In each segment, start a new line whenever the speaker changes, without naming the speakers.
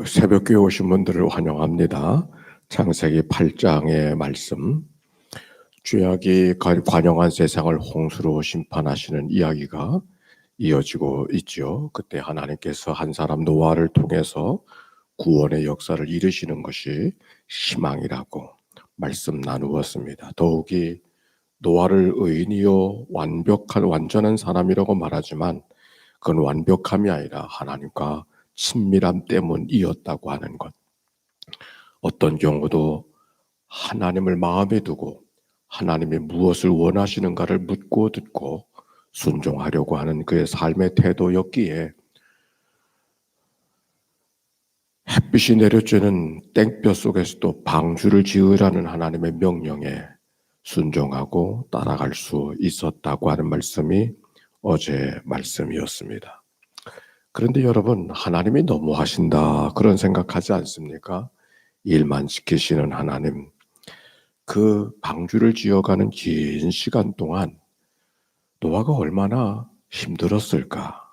새벽교회 오신 분들을 환영합니다. 창세기 8장의 말씀, 죄악이 관영한 세상을 홍수로 심판하시는 이야기가 이어지고 있죠. 그때 하나님께서 한 사람 노아를 통해서 구원의 역사를 이루시는 것이 희망이라고 말씀 나누었습니다. 더욱이 노아를 의인이요 완전한 사람이라고 말하지만 그건 완벽함이 아니라 하나님과 친밀함 때문이었다고 하는 것. 어떤 경우도 하나님을 마음에 두고 하나님이 무엇을 원하시는가를 묻고 듣고 순종하려고 하는 그의 삶의 태도였기에 햇빛이 내려쬐는 땡볕 속에서도 방주를 지으라는 하나님의 명령에 순종하고 따라갈 수 있었다고 하는 말씀이 어제 말씀이었습니다. 그런데 여러분, 하나님이 너무하신다 그런 생각하지 않습니까? 일만 지키시는 하나님, 그 방주를 지어가는 긴 시간 동안 노아가 얼마나 힘들었을까?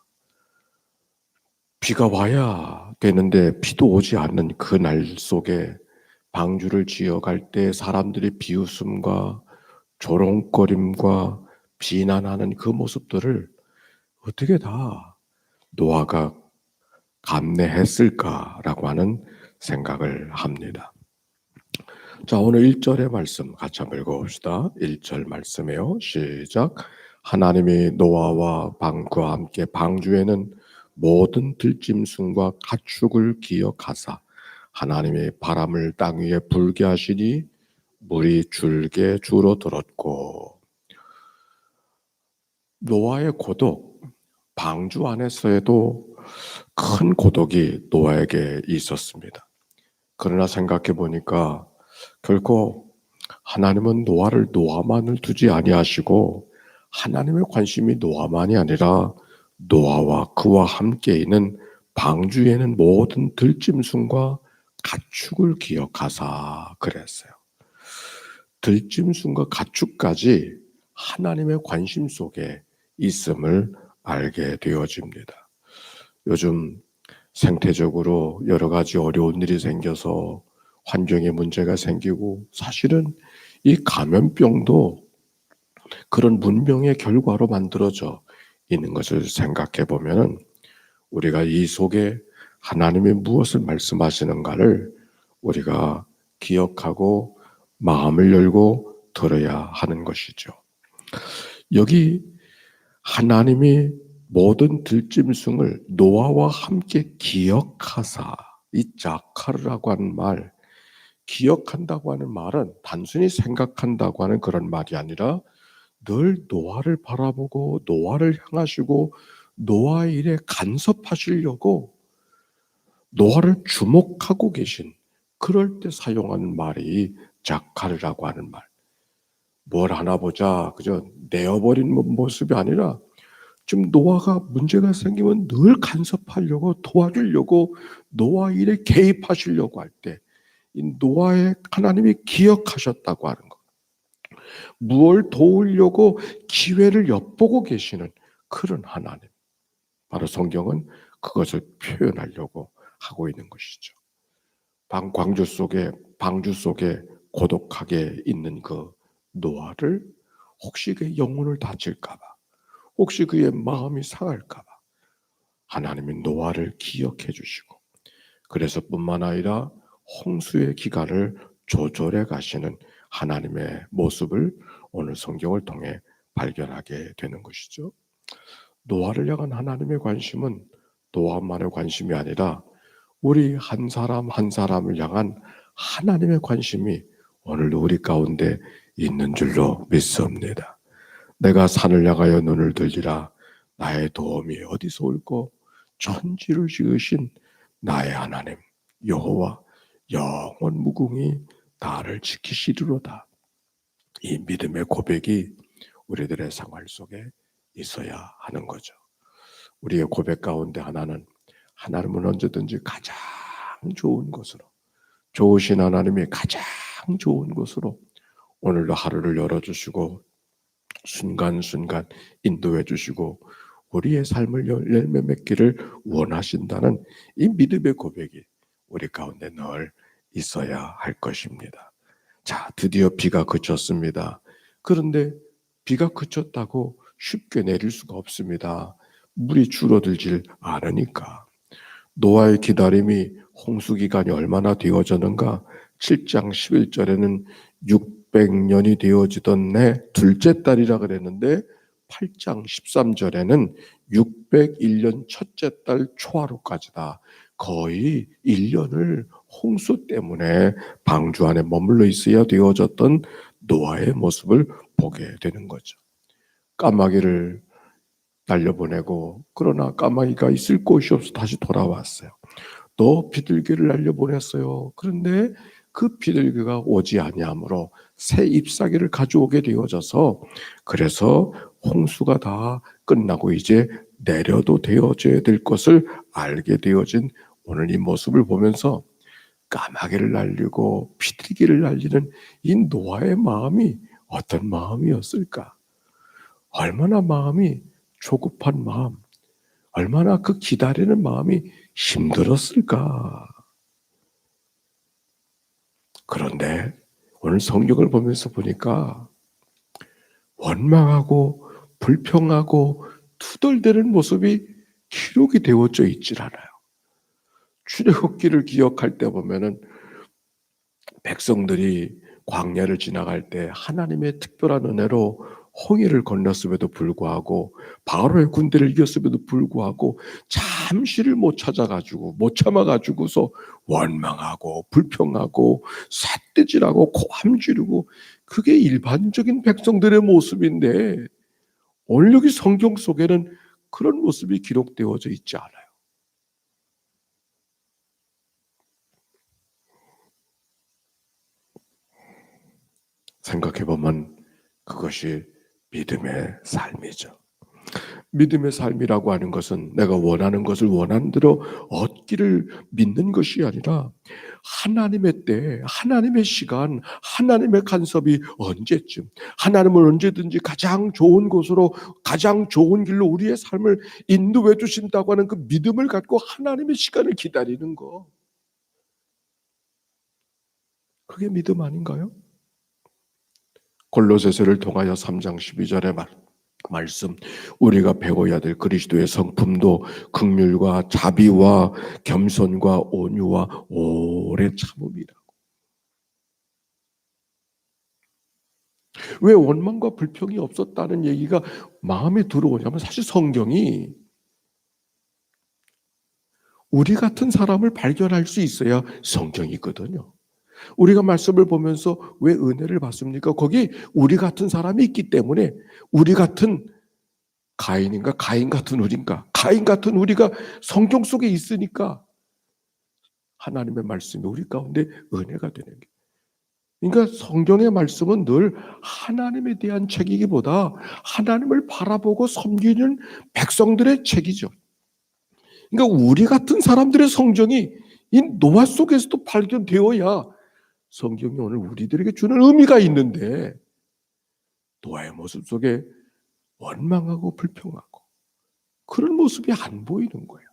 비가 와야 되는데 비도 오지 않는 그 날 속에 방주를 지어갈 때 사람들이 비웃음과 조롱거림과 비난하는 그 모습들을 어떻게 다 노아가 감내했을까라고 하는 생각을 합니다. 자, 오늘 1절의 말씀 같이 한번 읽어봅시다. 1절 말씀이에요. 시작. 하나님이 노아와 그와 함께 방주에는 모든 들짐승과 가축을 기억하사 하나님이 바람을 땅 위에 불게 하시니 물이 줄게 줄어들었고. 노아의 고독, 방주 안에서에도 큰 고독이 노아에게 있었습니다. 그러나 생각해 보니까 결코 하나님은 노아만을 두지 아니하시고 하나님의 관심이 노아만이 아니라 노아와 그와 함께 있는 방주에는 모든 들짐승과 가축을 기억하사 그랬어요. 들짐승과 가축까지 하나님의 관심 속에 있음을 알게 되어집니다. 요즘 생태적으로 여러 가지 어려운 일이 생겨서 환경에 문제가 생기고 사실은 이 감염병도 그런 문명의 결과로 만들어져 있는 것을 생각해 보면 우리가 이 속에 하나님이 무엇을 말씀하시는가를 우리가 기억하고 마음을 열고 들어야 하는 것이죠. 여기 하나님이 모든 들짐승을 노아와 함께 기억하사, 이 자카르라고 하는 말, 기억한다고 하는 말은 단순히 생각한다고 하는 그런 말이 아니라 늘 노아를 바라보고 노아를 향하시고 노아의 일에 간섭하시려고 노아를 주목하고 계신, 그럴 때 사용하는 말이 자카르라고 하는 말. 뭘 하나 보자 그저 내어버린 모습이 아니라 지금 노아가 문제가 생기면 늘 간섭하려고 도와주려고 노아 일에 개입하시려고 할 때 이 노아의 하나님이 기억하셨다고 하는 것, 무엇을 도우려고 기회를 엿보고 계시는 그런 하나님, 바로 성경은 그것을 표현하려고 하고 있는 것이죠. 방주 속에 고독하게 있는 그 노아를 혹시 그의 영혼을 다칠까 봐, 혹시 그의 마음이 상할까 봐 하나님이 노아를 기억해 주시고, 그래서 뿐만 아니라 홍수의 기간을 조절해 가시는 하나님의 모습을 오늘 성경을 통해 발견하게 되는 것이죠. 노아를 향한 하나님의 관심은 노아만의 관심이 아니라 우리 한 사람 한 사람을 향한 하나님의 관심이 오늘도 우리 가운데 있는 줄로 믿습니다. 내가 산을 향하여 눈을 들리라. 나의 도움이 어디서 올꼬? 천지를 지으신 나의 하나님 여호와 영원 무궁히 나를 지키시리로다. 이 믿음의 고백이 우리들의 생활 속에 있어야 하는 거죠. 우리의 고백 가운데 하나는 하나님은 언제든지 가장 좋은 곳으로, 좋으신 하나님이 가장 좋은 곳으로 오늘도 하루를 열어주시고 순간순간 인도해 주시고 우리의 삶을 열매 맺기를 원하신다는 이 믿음의 고백이 우리 가운데 늘 있어야 할 것입니다. 자, 드디어 비가 그쳤습니다. 그런데 비가 그쳤다고 쉽게 내릴 수가 없습니다. 물이 줄어들질 않으니까. 노아의 기다림이 홍수 기간이 얼마나 되어졌는가? 7장 11절에는 600년이 되어지던 내 둘째 딸이라 그랬는데 8장 13절에는 601년 첫째 딸 초하루까지다. 거의 1년을 홍수 때문에 방주 안에 머물러 있어야 되어졌던 노아의 모습을 보게 되는 거죠. 까마귀를 날려보내고 그러나 까마귀가 있을 곳이 없어 다시 돌아왔어요. 또 비둘기를 날려보냈어요. 그런데 그 비둘기가 오지 아니하므로 새 잎사귀를 가져오게 되어져서 그래서 홍수가 다 끝나고 이제 내려도 되어져야 될 것을 알게 되어진 오늘 이 모습을 보면서 까마귀를 날리고 비둘기를 날리는 이 노아의 마음이 어떤 마음이었을까? 얼마나 마음이 조급한 마음, 얼마나 그 기다리는 마음이 힘들었을까? 그런데 오늘 성경을 보면서 보니까 원망하고 불평하고 투덜대는 모습이 기록이 되어져 있질 않아요. 출애굽기를 기억할 때 보면은 백성들이 광야를 지나갈 때 하나님의 특별한 은혜로 홍해를 건넜음에도 불구하고 바로의 군대를 이겼음에도 불구하고 잠시를 못 찾아가지고 못 참아가지고서 원망하고 불평하고 삿대질하고 고함 지르고 그게 일반적인 백성들의 모습인데 오늘 여기 성경 속에는 그런 모습이 기록되어져 있지 않아요. 생각해보면 그것이 믿음의 삶이죠. 믿음의 삶이라고 하는 것은 내가 원하는 것을 원하는 대로 얻기를 믿는 것이 아니라 하나님의 때, 하나님의 시간, 하나님의 간섭이 언제쯤, 하나님은 언제든지 가장 좋은 곳으로 가장 좋은 길로 우리의 삶을 인도해 주신다고 하는 그 믿음을 갖고 하나님의 시간을 기다리는 거. 그게 믿음 아닌가요? 골로새서를 통하여 3장 12절에 말씀 우리가 배워야 될 그리스도의 성품도 긍휼과 자비와 겸손과 온유와 오래 참음이라. 왜 원망과 불평이 없었다는 얘기가 마음에 들어오냐면 사실 성경이 우리 같은 사람을 발견할 수 있어야 성경이거든요. 우리가 말씀을 보면서 왜 은혜를 받습니까? 거기 우리 같은 사람이 있기 때문에 우리 같은 가인인가? 가인 같은 우리인가? 가인 같은 우리가 성경 속에 있으니까 하나님의 말씀이 우리 가운데 은혜가 되는 게. 그러니까 성경의 말씀은 늘 하나님에 대한 책이기보다 하나님을 바라보고 섬기는 백성들의 책이죠. 그러니까 우리 같은 사람들의 성정이 이 노아 속에서도 발견되어야 성경이 오늘 우리들에게 주는 의미가 있는데 노아의 모습 속에 원망하고 불평하고 그런 모습이 안 보이는 거예요.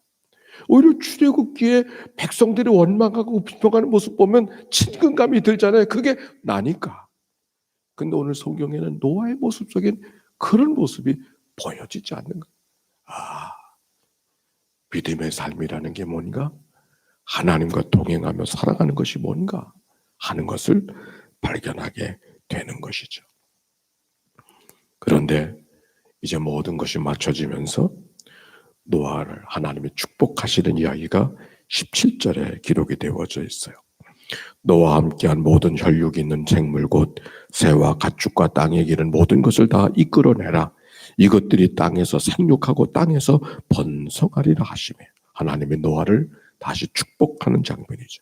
오히려 출애굽기에 백성들이 원망하고 불평하는 모습 보면 친근감이 들잖아요. 그게 나니까. 근데 오늘 성경에는 노아의 모습 속엔 그런 모습이 보여지지 않는 거예요. 아, 믿음의 삶이라는 게 뭔가? 하나님과 동행하며 살아가는 것이 뭔가 하는 것을 발견하게 되는 것이죠. 그런데 이제 모든 것이 맞춰지면서 노아를 하나님이 축복하시는 이야기가 17절에 기록이 되어져 있어요. 너와 함께한 모든 혈육이 있는 생물 곧 새와 가축과 땅에 기는 모든 것을 다 이끌어내라. 이것들이 땅에서 생육하고 땅에서 번성하리라 하시며 하나님의 노아를 다시 축복하는 장면이죠.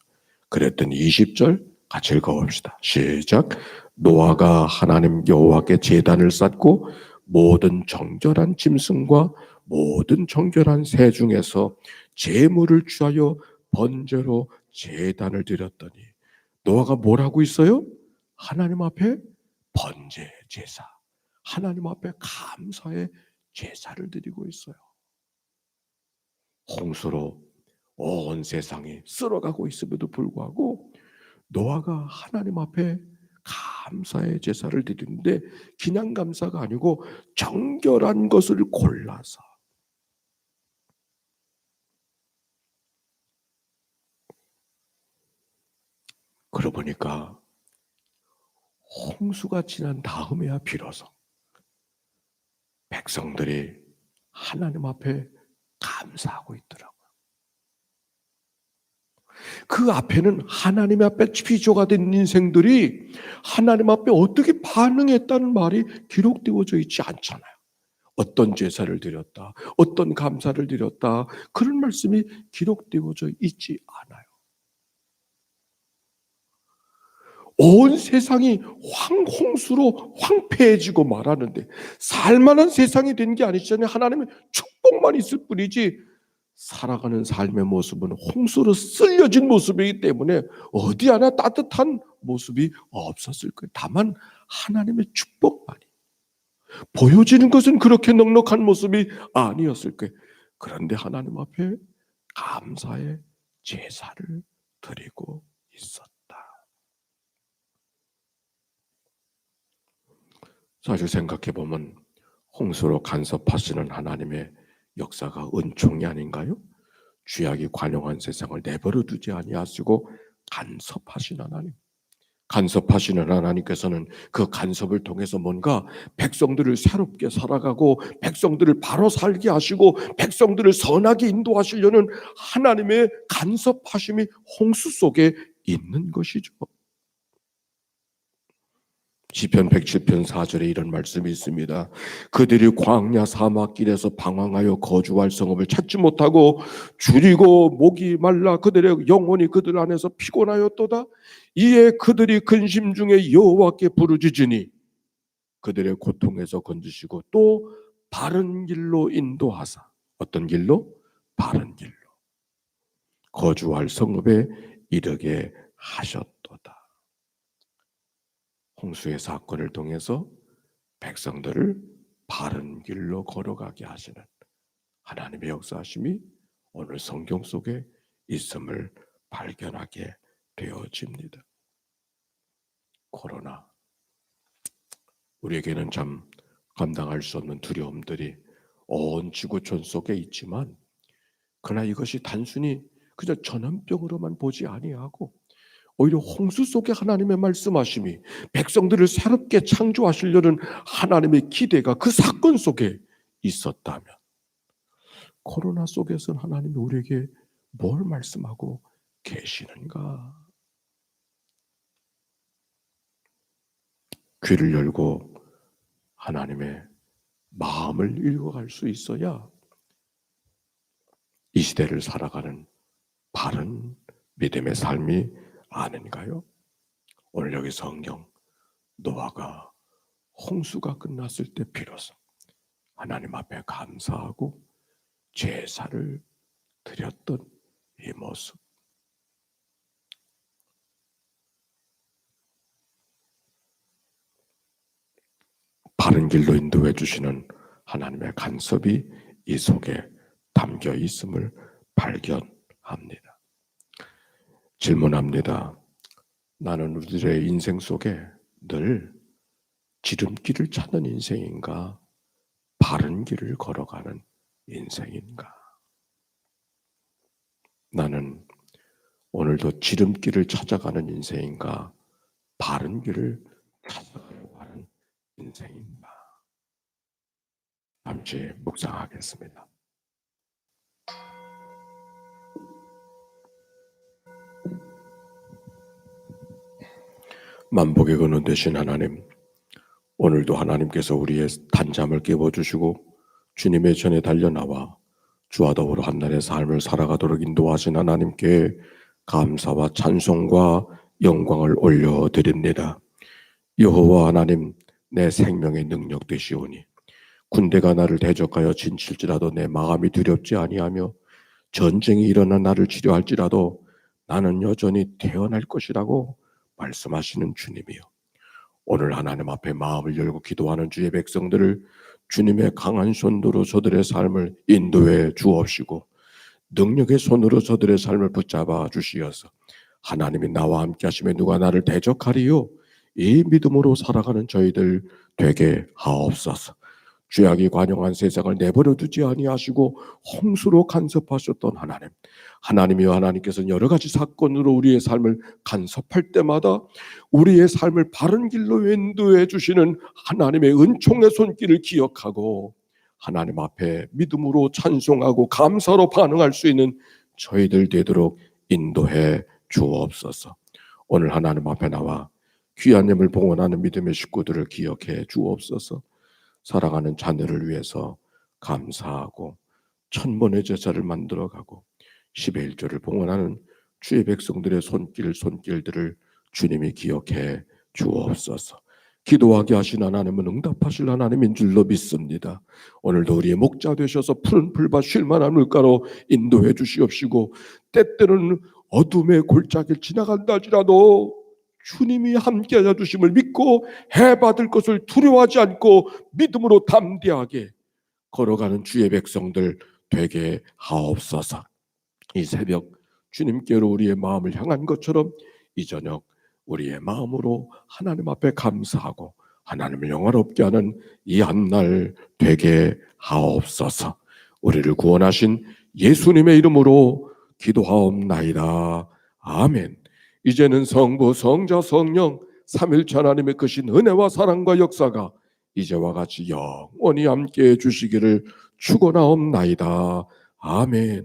그랬더니 20절 같이 읽어봅시다. 시작. 노아가 하나님 여호와께 제단을 쌓고 모든 정결한 짐승과 모든 정결한 새 중에서 제물을 취하여 번제로 제단을 드렸더니 노아가 뭘 하고 있어요? 하나님 앞에 번제 제사, 하나님 앞에 감사의 제사를 드리고 있어요. 홍수로 온 세상이 쓸어가고 있음에도 불구하고 노아가 하나님 앞에 감사의 제사를 드리는데 그냥 감사가 아니고 정결한 것을 골라서, 그러고 보니까 홍수가 지난 다음에야 비로소 백성들이 하나님 앞에 감사하고 있더라고요. 그 앞에는 하나님 앞에 피조가 된 인생들이 하나님 앞에 어떻게 반응했다는 말이 기록되어져 있지 않잖아요. 어떤 제사를 드렸다, 어떤 감사를 드렸다, 그런 말씀이 기록되어져 있지 않아요. 온 세상이 홍수로 황폐해지고 말하는데 살만한 세상이 된 게 아니잖아요. 하나님의 축복만 있을 뿐이지 살아가는 삶의 모습은 홍수로 쓸려진 모습이기 때문에 어디 하나 따뜻한 모습이 없었을 거예요. 다만 하나님의 축복만이 보여지는 것은 그렇게 넉넉한 모습이 아니었을 거예요. 그런데 하나님 앞에 감사의 제사를 드리고 있었다. 사실 생각해 보면 홍수로 간섭하시는 하나님의 역사가 은총이 아닌가요? 죄악이 관영한 세상을 내버려 두지 아니하시고 간섭하신 하나님. 간섭하시는 하나님께서는 그 간섭을 통해서 뭔가 백성들을 새롭게 살아가고 백성들을 바로 살게 하시고 백성들을 선하게 인도하시려는 하나님의 간섭하심이 홍수 속에 있는 것이죠. 시편 107편 4절에 이런 말씀이 있습니다. 그들이 광야 사막길에서 방황하여 거주할 성읍을 찾지 못하고 줄이고 목이 말라 그들의 영혼이 그들 안에서 피곤하였도다. 이에 그들이 근심 중에 여호와께 부르짖으니 그들의 고통에서 건지시고 또 바른 길로 인도하사, 어떤 길로? 바른 길로 거주할 성읍에 이르게 하셨도다. 홍수의 사건을 통해서 백성들을 바른 길로 걸어가게 하시는 하나님의 역사하심이 오늘 성경 속에 있음을 발견하게 되어집니다. 코로나, 우리에게는 참 감당할 수 없는 두려움들이 온 지구촌 속에 있지만, 그러나 이것이 단순히 그저 전염병으로만 보지 아니하고 오히려 홍수 속에 하나님의 말씀하심이 백성들을 새롭게 창조하시려는 하나님의 기대가 그 사건 속에 있었다면, 코로나 속에서는 하나님이 우리에게 뭘 말씀하고 계시는가? 귀를 열고 하나님의 마음을 읽어갈 수 있어야 이 시대를 살아가는 바른 믿음의 삶이 아닌가요? 오늘 여기 성경, 노아가 홍수가 끝났을 때 비로소 하나님 앞에 감사하고 제사를 드렸던 이 모습, 바른 길로 인도해 주시는 하나님의 간섭이 이 속에 담겨 있음을 발견합니다. 질문합니다. 나는 우리들의 인생 속에 늘 지름길을 찾는 인생인가? 바른 길을 걸어가는 인생인가? 나는 오늘도 지름길을 찾아가는 인생인가? 바른 길을 찾아가려고 하는 인생인가? 잠시 묵상하겠습니다. 만복의 근원 되신 하나님, 오늘도 하나님께서 우리의 단잠을 깨워주시고 주님의 전에 달려나와 주와 더불어 한날의 삶을 살아가도록 인도하신 하나님께 감사와 찬송과 영광을 올려드립니다. 여호와 하나님, 내 생명의 능력 되시오니 군대가 나를 대적하여 진칠지라도 내 마음이 두렵지 아니하며 전쟁이 일어나 나를 치료할지라도 나는 여전히 태어날 것이라고 말씀하시는 주님이요, 오늘 하나님 앞에 마음을 열고 기도하는 주의 백성들을 주님의 강한 손으로 저들의 삶을 인도해 주옵시고 능력의 손으로 저들의 삶을 붙잡아 주시어서 하나님이 나와 함께 하시면 누가 나를 대적하리요? 이 믿음으로 살아가는 저희들 되게 하옵소서. 죄악이 관영한 세상을 내버려 두지 아니하시고 홍수로 간섭하셨던 하나님, 하나님이여 하나님께서는 여러 가지 사건으로 우리의 삶을 간섭할 때마다 우리의 삶을 바른 길로 인도해 주시는 하나님의 은총의 손길을 기억하고 하나님 앞에 믿음으로 찬송하고 감사로 반응할 수 있는 저희들 되도록 인도해 주옵소서. 오늘 하나님 앞에 나와 귀한 예물 봉헌하는 믿음의 식구들을 기억해 주옵소서. 사랑하는 자녀를 위해서 감사하고 천번의 제사를 만들어가고 10의 1조를 봉헌하는 주의 백성들의 손길들을 주님이 기억해 주옵소서. 기도하게 하신 하나님은 응답하실 하나님인 줄로 믿습니다. 오늘도 우리의 목자 되셔서 푸른 풀밭 쉴만한 물가로 인도해 주시옵시고 때때로는 어둠의 골짜기를 지나간다 할지라도 주님이 함께하여 주심을 믿고 해받을 것을 두려워하지 않고 믿음으로 담대하게 걸어가는 주의 백성들 되게 하옵소서. 이 새벽 주님께로 우리의 마음을 향한 것처럼 이 저녁 우리의 마음으로 하나님 앞에 감사하고 하나님을 영화롭게 하는 이 한날 되게 하옵소서. 우리를 구원하신 예수님의 이름으로 기도하옵나이다. 아멘. 이제는 성부, 성자, 성령 삼일체 하나님의 크신 은혜와 사랑과 역사가 이제와 같이 영원히 함께해 주시기를 축원하옵나이다. 아멘.